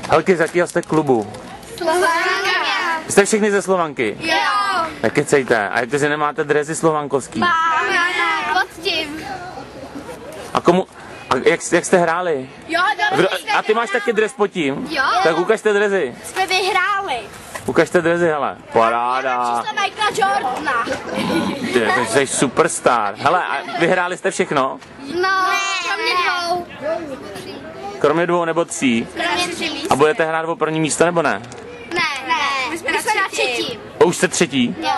Holky, z jakého jste klubu? Slovanka. Jste všichni ze Slovanky? Jo. Tak kecejte. A jak že nemáte dresy slovankovský? Máme. Pod tím. A komu... A jak jste hráli? Jo, A ty máš taky dres pod tím? Jo. Tak ukažte dresy. Jsme vyhráli. Ukažte dresy, hele. Paráda. Číslo Michaela Jordana. Ty jsi superstar. Hele, a vyhráli jste všechno? No, kromě dvou. Kromě 2 nebo 3? Kromě 3 míst. A budete hrát o první místo nebo ne? Ne. My jsme na třetím. A už jste třetí? Jo.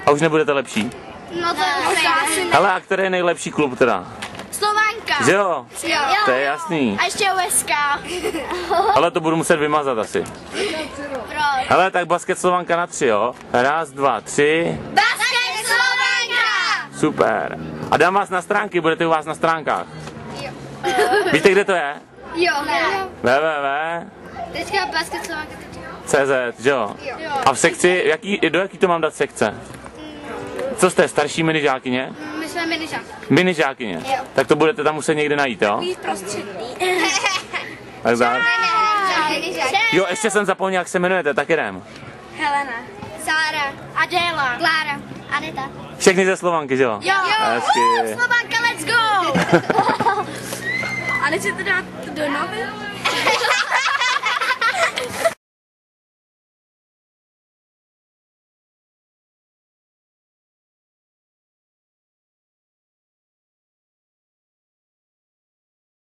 A už nebudete lepší? No to asi ne. Hele, a který je nejlepší klub teda? Slovanka. Že jo? Jo. To je jasný. A ještě USK. Ale to budu muset vymazat asi. Proč? Hele, tak basket Slovanka na 3, jo? 1, 2, 3. Basket Slovanka. Super. A dám vás na stránky, budete u vás na stránkách. Víte, kde to je? Jo. www.cz, Teďka Basket Slovanka. že jo? A v sekci, do jaký to mám dát sekce? Co jste, starší minižákyně? My jsme minižák. Minižákyně? Jo. Tak to budete tam muset někde najít, jo? Prostřední. Tak tak. Jo, ještě jsem zapomněl, jak se jmenujete, tak jdem. Helena. Sára. Adéla. Klára. Aneta. Všechny ze Slovanky, že jo? Jo. Hezky. Slovanka, let's go. A nechcete dát do novin?